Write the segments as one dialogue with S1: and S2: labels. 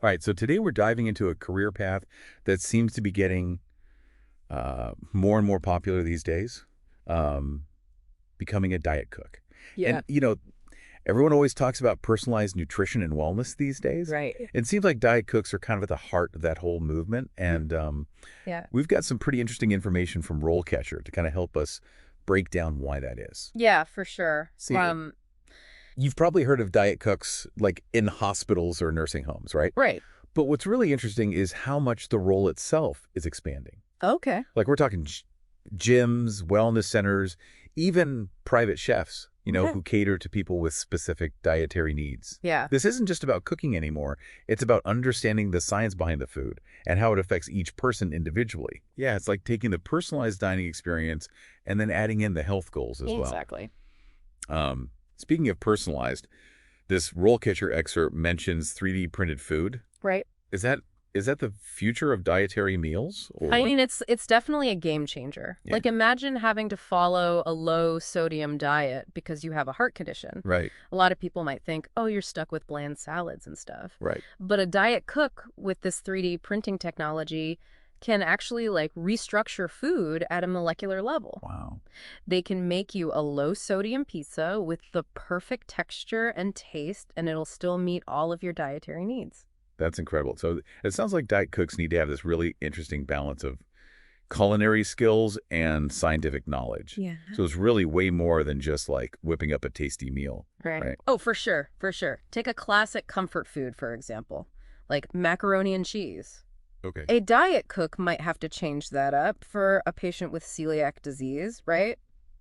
S1: All right, so today we're diving into a career path that seems to be getting more and more popular these days, um, becoming a diet cook.
S2: Yeah,
S1: And, everyone always talks about personalized nutrition and wellness these days.
S2: right.
S1: It seems like diet cooks are kind of at the heart of that whole movement. And
S2: Yeah.
S1: we've got some pretty interesting information from RoleCatcher to kind of help us break down why that is.
S2: Yeah, for sure.
S1: See, you've probably heard of diet cooks like in hospitals or nursing homes, right?
S2: Right.
S1: But what's really interesting is how much the role itself is expanding.
S2: Okay.
S1: Like we're talking gyms, wellness centers, even private chefs,
S2: Okay.
S1: who cater to people with specific dietary needs.
S2: Yeah.
S1: This isn't just about cooking anymore. It's about understanding the science behind the food and how it affects each person individually. Yeah, it's like taking the personalized dining experience and then adding in the health goals as well.
S2: Exactly.
S1: Speaking of personalized, this RoleCatcher excerpt mentions 3D printed food.
S2: Right.
S1: Is that the future of dietary meals? Or
S2: I mean, it's definitely a game changer.
S1: Yeah.
S2: Like, imagine having to follow a low sodium diet because you have a heart condition.
S1: Right,
S2: A lot of people might think, oh, you're stuck with bland salads and stuff.
S1: right.
S2: But a diet cook with this 3D printing technology can actually like restructure food at a molecular level.
S1: Wow.
S2: They can make you a low sodium pizza with the perfect texture and taste, and it'll still meet all of your dietary needs.
S1: That's incredible. So it sounds like diet cooks need to have this really interesting balance of culinary skills and scientific knowledge.
S2: Yeah.
S1: So it's really way more than just like whipping up a tasty meal. Right.
S2: Oh, for sure, for sure. Take a classic comfort food, for example, like macaroni and cheese.
S1: Okay.
S2: A diet cook might have to change that up for a patient with celiac disease, right?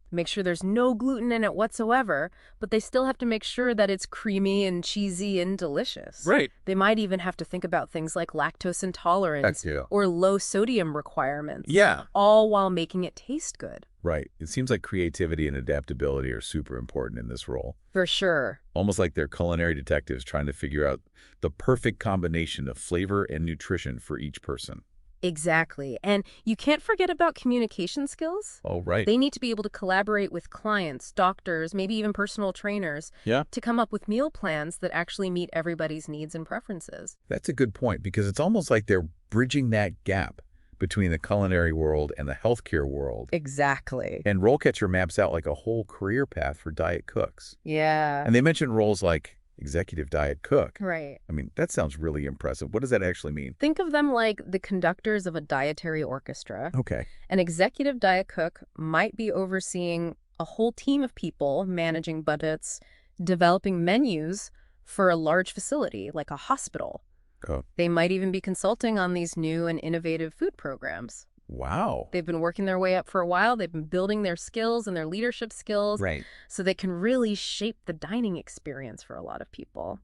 S2: Make sure there's no gluten in it whatsoever, but they still have to make sure that it's creamy and cheesy and delicious.
S1: Right.
S2: They might even have to think about things like lactose intolerance
S1: Yeah.
S2: or low sodium requirements,
S1: Yeah.
S2: all while making it taste good.
S1: Right. It seems like creativity and adaptability are super important in this role.
S2: For sure.
S1: Almost like they're culinary detectives trying to figure out the perfect combination of flavor and nutrition for each person.
S2: Exactly. And you can't forget about communication skills.
S1: Oh, right.
S2: They need to be able to collaborate with clients, doctors, maybe even personal trainers
S1: Yeah.
S2: to come up with meal plans that actually meet everybody's needs and preferences.
S1: That's a good point because it's almost like they're bridging that gap between the culinary world and the healthcare world.
S2: Exactly.
S1: And RoleCatcher maps out like a whole career path for diet cooks.
S2: Yeah.
S1: And they mention roles like executive diet cook.
S2: Right.
S1: I mean, that sounds really impressive. What does that actually mean?
S2: Think of them like the conductors of a dietary orchestra.
S1: Okay.
S2: An executive diet cook might be overseeing a whole team of people, managing budgets, developing menus for a large facility like a hospital.
S1: Oh,
S2: They might even be consulting on these new and innovative food programs.
S1: wow.
S2: They've been working their way up for a while. They've been building their skills and their leadership skills
S1: Right.
S2: so they can really shape the dining experience for a lot of people.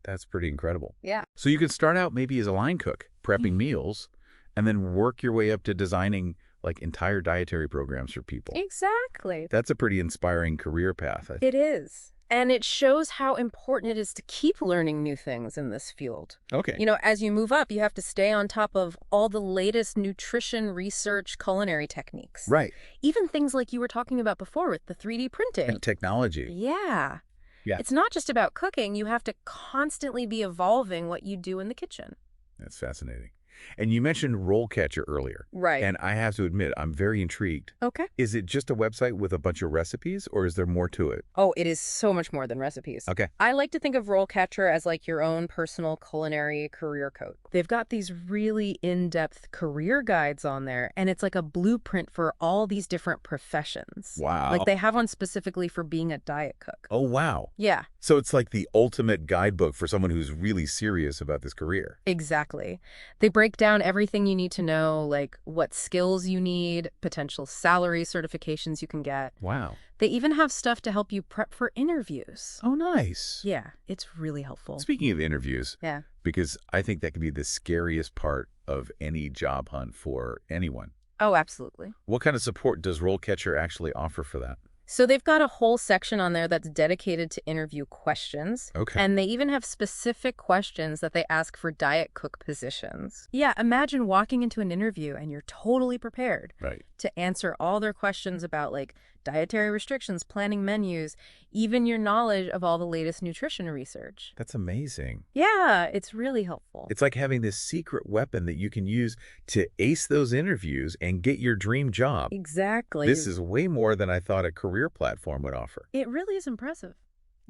S1: That's pretty incredible.
S2: Yeah.
S1: So you could start out maybe as a line cook, prepping meals, and then work your way up to designing like entire dietary programs for people.
S2: Exactly.
S1: That's a pretty inspiring career path.
S2: It is. And it shows how important it is to keep learning new things in this field.
S1: Okay.
S2: As you move up, you have to stay on top of all the latest nutrition research, culinary techniques.
S1: Right.
S2: Even things like you were talking about before with the 3D printing.
S1: And technology.
S2: Yeah.
S1: Yeah.
S2: It's not just about cooking. You have to constantly be evolving what you do in the kitchen.
S1: That's fascinating. And you mentioned RoleCatcher earlier.
S2: Right.
S1: And I have to admit, I'm very intrigued.
S2: Okay.
S1: Is it just a website with a bunch of recipes, or is there more to it?
S2: Oh, it is so much more than recipes.
S1: Okay.
S2: I like to think of RoleCatcher as like your own personal culinary career code. They've got these really in-depth career guides on there, and it's like a blueprint for all these different professions.
S1: Wow.
S2: Like they have one specifically for being a diet cook.
S1: Oh, wow.
S2: Yeah,
S1: So it's like the ultimate guidebook for someone who's really serious about this career.
S2: exactly. They break down everything you need to know, like what skills you need, potential salary certifications you can get.
S1: Wow.
S2: They even have stuff to help you prep for interviews.
S1: Oh, nice.
S2: Yeah, it's really helpful.
S1: Speaking of interviews,
S2: Yeah.
S1: because I think that could be the scariest part of any job hunt for anyone.
S2: Oh, absolutely.
S1: What kind of support does RoleCatcher actually offer for that?
S2: So they've got a whole section on there that's dedicated to interview questions.
S1: Okay.
S2: And they even have specific questions that they ask for diet cook positions. Yeah, imagine walking into an interview and you're totally prepared
S1: Right.
S2: to answer all their questions about like dietary restrictions, planning menus, even your knowledge of all the latest nutrition research.
S1: That's amazing.
S2: Yeah, it's really helpful.
S1: It's like having this secret weapon that you can use to ace those interviews and get your dream job.
S2: Exactly.
S1: This is way more than I thought a career platform would offer.
S2: It really is impressive.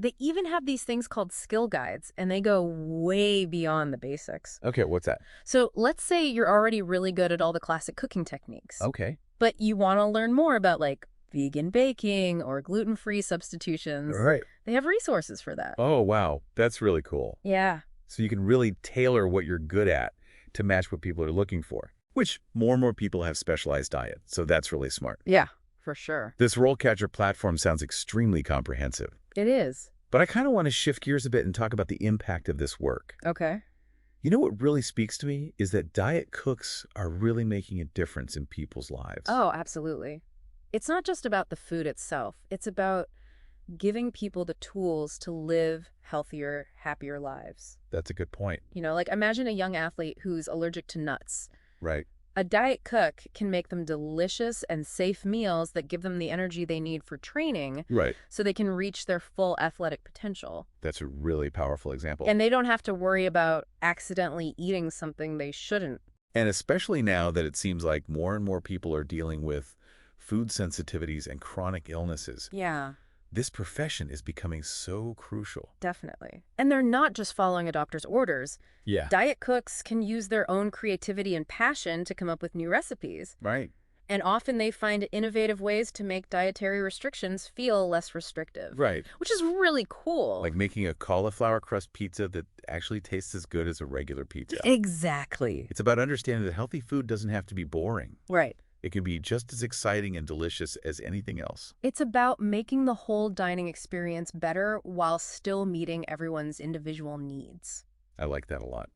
S2: They even have these things called skill guides, and they go way beyond the basics.
S1: Okay, what's that?
S2: So let's say you're already really good at all the classic cooking techniques,
S1: Okay.
S2: but you want to learn more about like vegan baking or gluten-free substitutions.
S1: All right.
S2: They have resources for that.
S1: Oh, wow. That's really cool.
S2: Yeah.
S1: So you can really tailor what you're good at to match what people are looking for, which more and more people have specialized diets. So that's really smart.
S2: Yeah, for sure.
S1: This RoleCatcher platform sounds extremely comprehensive.
S2: It is.
S1: But I kind of want to shift gears a bit and talk about the impact of this work.
S2: Okay.
S1: You know what really speaks to me is that diet cooks are really making a difference in people's lives.
S2: Oh, absolutely. It's not just about the food itself. It's about giving people the tools to live healthier, happier lives.
S1: That's a good point.
S2: You know, like imagine a young athlete who's allergic to nuts.
S1: Right.
S2: A diet cook can make them delicious and safe meals that give them the energy they need for training
S1: Right.
S2: so they can reach their full athletic potential.
S1: That's a really powerful example.
S2: And they don't have to worry about accidentally eating something they shouldn't.
S1: And especially now that it seems like more and more people are dealing with food sensitivities and chronic illnesses,
S2: Yeah,
S1: this profession is becoming so crucial.
S2: definitely. And they're not just following a doctor's orders.
S1: Yeah.
S2: Diet cooks can use their own creativity and passion to come up with new recipes.
S1: Right.
S2: And often they find innovative ways to make dietary restrictions feel less restrictive.
S1: Right.
S2: Which is really cool.
S1: Like making a cauliflower crust pizza that actually tastes as good as a regular pizza.
S2: Exactly.
S1: It's about understanding that healthy food doesn't have to be boring.
S2: Right.
S1: It can be just as exciting and delicious as anything else.
S2: It's about making the whole dining experience better while still meeting everyone's individual needs.
S1: I like that a lot.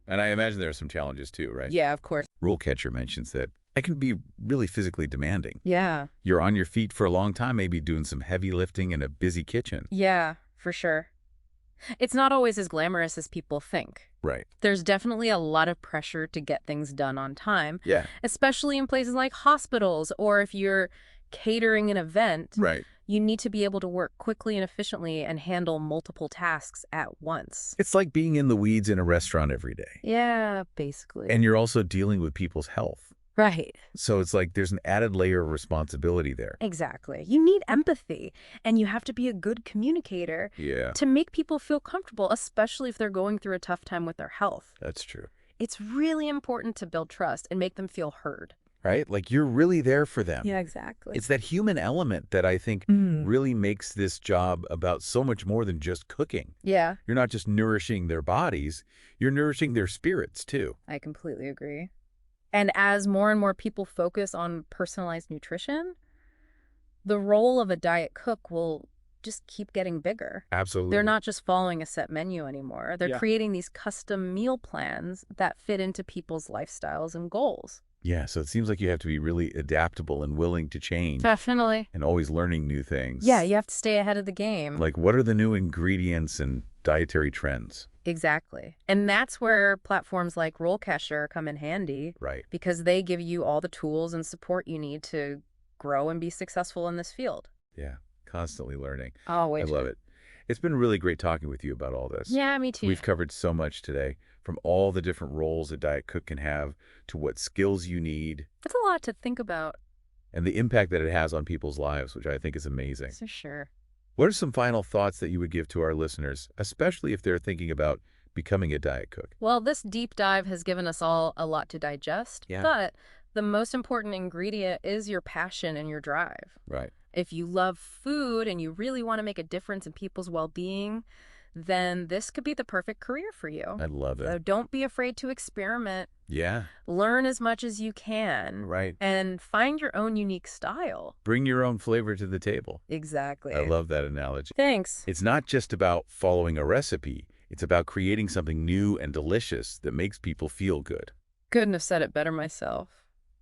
S1: And I imagine there are some challenges too, right?
S2: Yeah, of course.
S1: RoleCatcher mentions that it can be really physically demanding.
S2: Yeah.
S1: You're on your feet for a long time, maybe doing some heavy lifting in a busy kitchen.
S2: Yeah, for sure. It's not always as glamorous as people think.
S1: Right.
S2: There's definitely a lot of pressure to get things done on time,
S1: Yeah.
S2: especially in places like hospitals or if you're catering an event.
S1: Right.
S2: You need to be able to work quickly and efficiently and handle multiple tasks at once.
S1: It's like being in the weeds in a restaurant every day.
S2: Yeah, basically.
S1: And you're also dealing with people's health.
S2: Right.
S1: So it's like there's an added layer of responsibility there.
S2: Exactly. You need empathy, and you have to be a good communicator
S1: Yeah,
S2: to make people feel comfortable, especially if they're going through a tough time with their health.
S1: that's true.
S2: It's really important to build trust and make them feel heard.
S1: Right? Like you're really there for them.
S2: Exactly.
S1: It's that human element that I think really makes this job about so much more than just cooking.
S2: Yeah,
S1: You're not just nourishing their bodies, you're nourishing their spirits too.
S2: I completely agree. And as more and more people focus on personalized nutrition, the role of a diet cook will just keep getting bigger.
S1: Absolutely.
S2: They're not just following a set menu anymore. They're creating these custom meal plans that fit into people's lifestyles and goals.
S1: Yeah, so it seems like you have to be really adaptable and willing to change
S2: Definitely.
S1: and always learning new things.
S2: Yeah, you have to stay ahead of the game.
S1: Like what are the new ingredients and dietary trends?
S2: Exactly. And that's where platforms like RoleCatcher come in handy,
S1: Right.
S2: because they give you all the tools and support you need to grow and be successful in this field.
S1: Yeah, constantly learning.
S2: Always.
S1: I love it. It's been really great talking with you about all this.
S2: Yeah, me too.
S1: We've covered so much today, from all the different roles a diet cook can have to what skills you need
S2: That's a lot to think about.
S1: and the impact that it has on people's lives, which I think is amazing.
S2: For sure.
S1: What are some final thoughts that you would give to our listeners, especially if they're thinking about becoming a diet cook?
S2: Well, this deep dive has given us all a lot to digest,
S1: Yeah.
S2: but the most important ingredient is your passion and your drive.
S1: Right.
S2: If you love food and you really want to make a difference in people's well-being, then this could be the perfect career for you.
S1: I love
S2: So
S1: it.
S2: don't be afraid to experiment.
S1: Yeah.
S2: Learn as much as you can.
S1: Right.
S2: And find your own unique style.
S1: Bring your own flavor to the table.
S2: Exactly.
S1: I love that analogy.
S2: Thanks.
S1: It's not just about following a recipe. It's about creating something new and delicious that makes people feel good.
S2: Couldn't have said it better myself.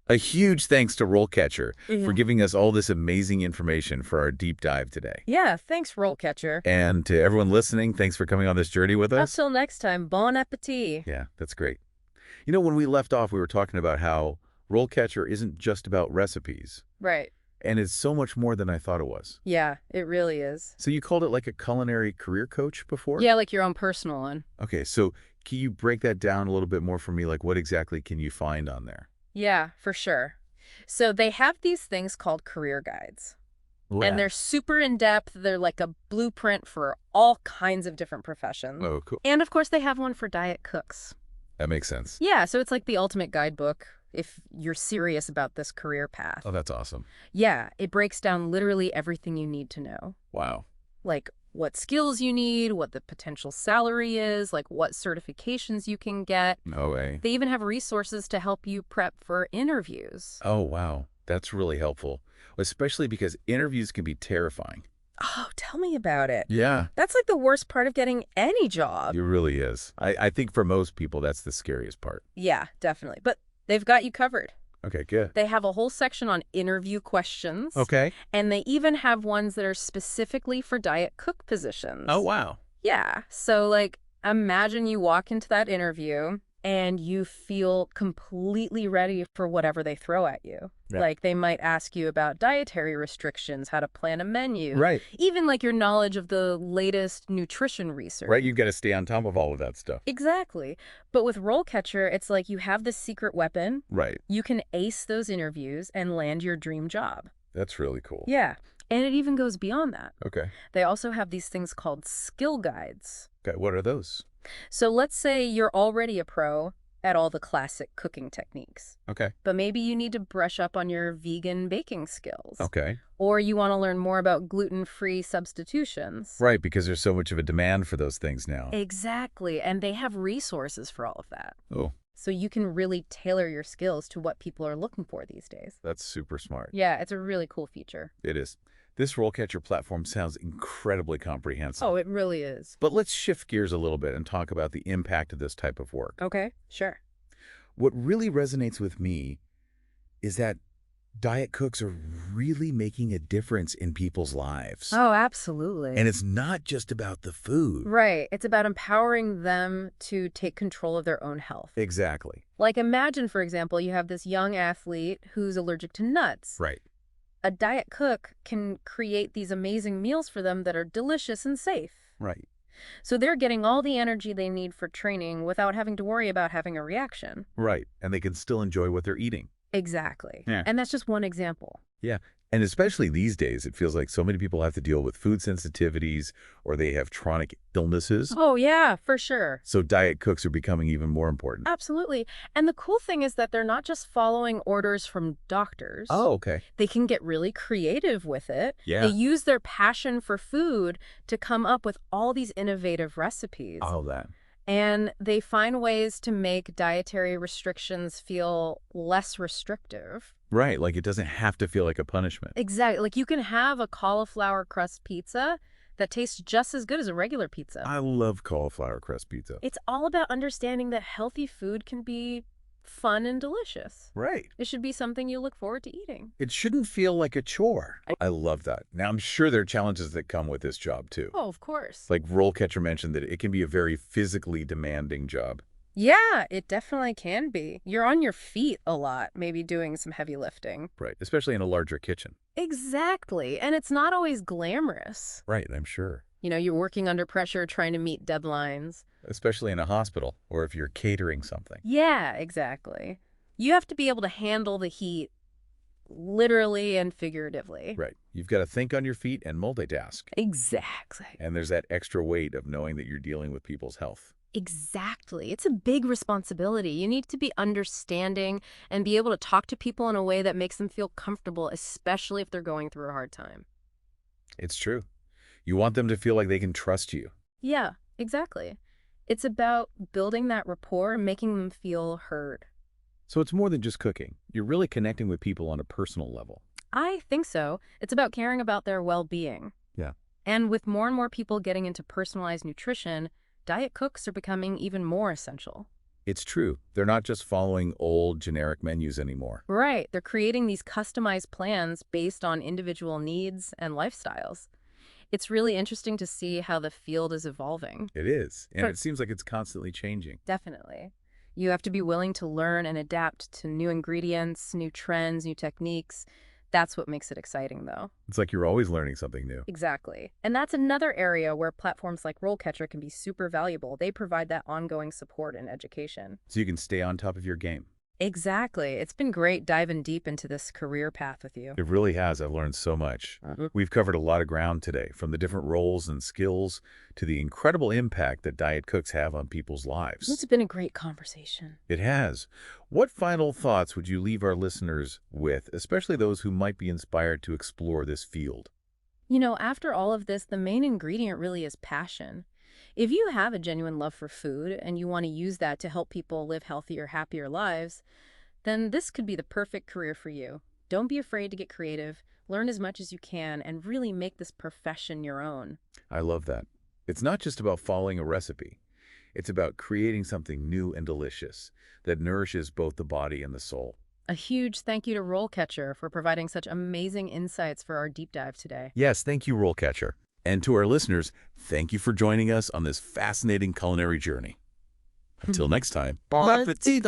S1: A huge thanks to RoleCatcher
S2: Yeah.
S1: for giving us all this amazing information for our deep dive today.
S2: Yeah, thanks, RoleCatcher.
S1: And to everyone listening, thanks for coming on this journey with us.
S2: Until next time, bon appetit.
S1: Yeah, that's great. You know, when we left off, we were talking about how RoleCatcher isn't just about recipes.
S2: Right.
S1: And it's so much more than I thought it was.
S2: Yeah, it really is.
S1: So you called it like a culinary career coach before?
S2: Yeah, like your own personal one.
S1: Okay, so can you break that down a little bit more for me? Like what exactly can you find on there?
S2: Yeah, for sure. So they have these things called career guides.
S1: Oh,
S2: And
S1: yeah.
S2: they're super in-depth. They're like a blueprint for all kinds of different professions.
S1: Oh, cool.
S2: And of course, they have one for diet cooks.
S1: That makes sense.
S2: Yeah, so it's like the ultimate guidebook if you're serious about this career path.
S1: Oh, that's awesome.
S2: Yeah, it breaks down literally everything you need to know.
S1: Wow.
S2: Like what skills you need, what the potential salary is, like what certifications you can get.
S1: No way.
S2: They even have resources to help you prep for interviews.
S1: Oh, wow. That's really helpful, especially because interviews can be terrifying.
S2: Oh, tell me about it.
S1: Yeah.
S2: That's like the worst part of getting any job.
S1: It really is. I think for most people, that's the scariest part.
S2: Yeah, definitely. But they've got you covered.
S1: Okay, good.
S2: They have a whole section on interview questions.
S1: Okay.
S2: And they even have ones that are specifically for diet cook positions.
S1: Oh, wow.
S2: Yeah. So, like, imagine you walk into that interview and you feel completely ready for whatever they throw at you.
S1: Yeah.
S2: Like, they might ask you about dietary restrictions, how to plan a menu.
S1: Right.
S2: Even, like, your knowledge of the latest nutrition research.
S1: Right, you've got to stay on top of all of that stuff.
S2: Exactly. But with RoleCatcher, it's like you have this secret weapon.
S1: Right.
S2: You can ace those interviews and land your dream job.
S1: That's really cool.
S2: Yeah. And it even goes beyond that.
S1: Okay.
S2: They also have these things called skill guides.
S1: Okay, what are those?
S2: So let's say you're already a pro at all the classic cooking techniques,
S1: Okay.
S2: but maybe you need to brush up on your vegan baking skills.
S1: Okay.
S2: Or you want to learn more about gluten-free substitutions.
S1: Right, because there's so much of a demand for those things now.
S2: Exactly. And they have resources for all of that.
S1: Oh,
S2: So you can really tailor your skills to what people are looking for these days.
S1: that's super smart.
S2: Yeah, it's a really cool feature.
S1: It is. This RoleCatcher platform sounds incredibly comprehensive.
S2: Oh, it really is.
S1: But let's shift gears a little bit and talk about the impact of this type of work.
S2: Okay, sure.
S1: What really resonates with me is that diet cooks are really making a difference in people's lives.
S2: Oh, absolutely.
S1: And it's not just about the food.
S2: Right. It's about empowering them to take control of their own health.
S1: Exactly.
S2: Like imagine, for example, you have this young athlete who's allergic to nuts.
S1: Right.
S2: A diet cook can create these amazing meals for them that are delicious and safe.
S1: Right.
S2: So they're getting all the energy they need for training without having to worry about having a reaction.
S1: Right. And they can still enjoy what they're eating.
S2: Exactly.
S1: Yeah.
S2: And that's just one example.
S1: Yeah. And especially these days, it feels like so many people have to deal with food sensitivities or they have chronic illnesses.
S2: Oh, yeah, for sure.
S1: So diet cooks are becoming even more important.
S2: Absolutely. And the cool thing is that they're not just following orders from doctors.
S1: Oh, okay.
S2: They can get really creative with it.
S1: Yeah.
S2: They use their passion for food to come up with all these innovative recipes.
S1: All that.
S2: And they find ways to make dietary restrictions feel less restrictive.
S1: Right. Like it doesn't have to feel like a punishment.
S2: Exactly. Like you can have a cauliflower crust pizza that tastes just as good as a regular pizza.
S1: I love cauliflower crust pizza.
S2: It's all about understanding that healthy food can be fun and delicious.
S1: Right.
S2: It should be something you look forward to eating.
S1: It shouldn't feel like a chore. I love that. Now, I'm sure there are challenges that come with this job, too.
S2: Oh, of course.
S1: Like RoleCatcher mentioned that it can be a very physically demanding job.
S2: Yeah, it definitely can be. You're on your feet a lot, maybe doing some heavy lifting.
S1: Right. Especially in a larger kitchen.
S2: Exactly. And it's not always glamorous.
S1: Right. I'm sure.
S2: You know, you're working under pressure trying to meet deadlines.
S1: Especially in a hospital or if you're catering something.
S2: Yeah, exactly. You have to be able to handle the heat literally and figuratively.
S1: Right. You've got to think on your feet and multitask.
S2: Exactly.
S1: And there's that extra weight of knowing that you're dealing with people's health.
S2: Exactly. It's a big responsibility. You need to be understanding and be able to talk to people in a way that makes them feel comfortable, especially if they're going through a hard time.
S1: It's true. You want them to feel like they can trust you.
S2: Yeah, exactly. It's about building that rapport and making them feel heard.
S1: So it's more than just cooking. You're really connecting with people on a personal level.
S2: I think so. It's about caring about their well-being.
S1: Yeah.
S2: And with more and more people getting into personalized nutrition, diet cooks are becoming even more essential.
S1: It's true. They're not just following old generic menus anymore.
S2: Right. They're creating these customized plans based on individual needs and lifestyles. It's really interesting to see how the field is evolving.
S1: It is. And it seems like it's constantly changing.
S2: Definitely. You have to be willing to learn and adapt to new ingredients, new trends, new techniques. That's what makes it exciting, though.
S1: It's like you're always learning something new.
S2: Exactly. And that's another area where platforms like RoleCatcher can be super valuable. They provide that ongoing support and education.
S1: So you can stay on top of your game.
S2: Exactly. It's been great diving deep into this career path with you.
S1: It really has. I've learned so much. We've covered a lot of ground today, from the different roles and skills to the incredible impact that diet cooks have on people's lives.
S2: It's been a great conversation.
S1: It has. What final thoughts would you leave our listeners with, especially those who might be inspired to explore this field?
S2: You know, after all of this, the main ingredient really is passion. If you have a genuine love for food and you want to use that to help people live healthier, happier lives, then this could be the perfect career for you. Don't be afraid to get creative, learn as much as you can, and really make this profession your own.
S1: I love that. It's not just about following a recipe. It's about creating something new and delicious that nourishes both the body and the soul.
S2: A huge thank you to RoleCatcher for providing such amazing insights for our deep dive today.
S1: Yes, thank you, RoleCatcher. And to our listeners, thank you for joining us on this fascinating culinary journey. Until next time.
S3: Bon appetit!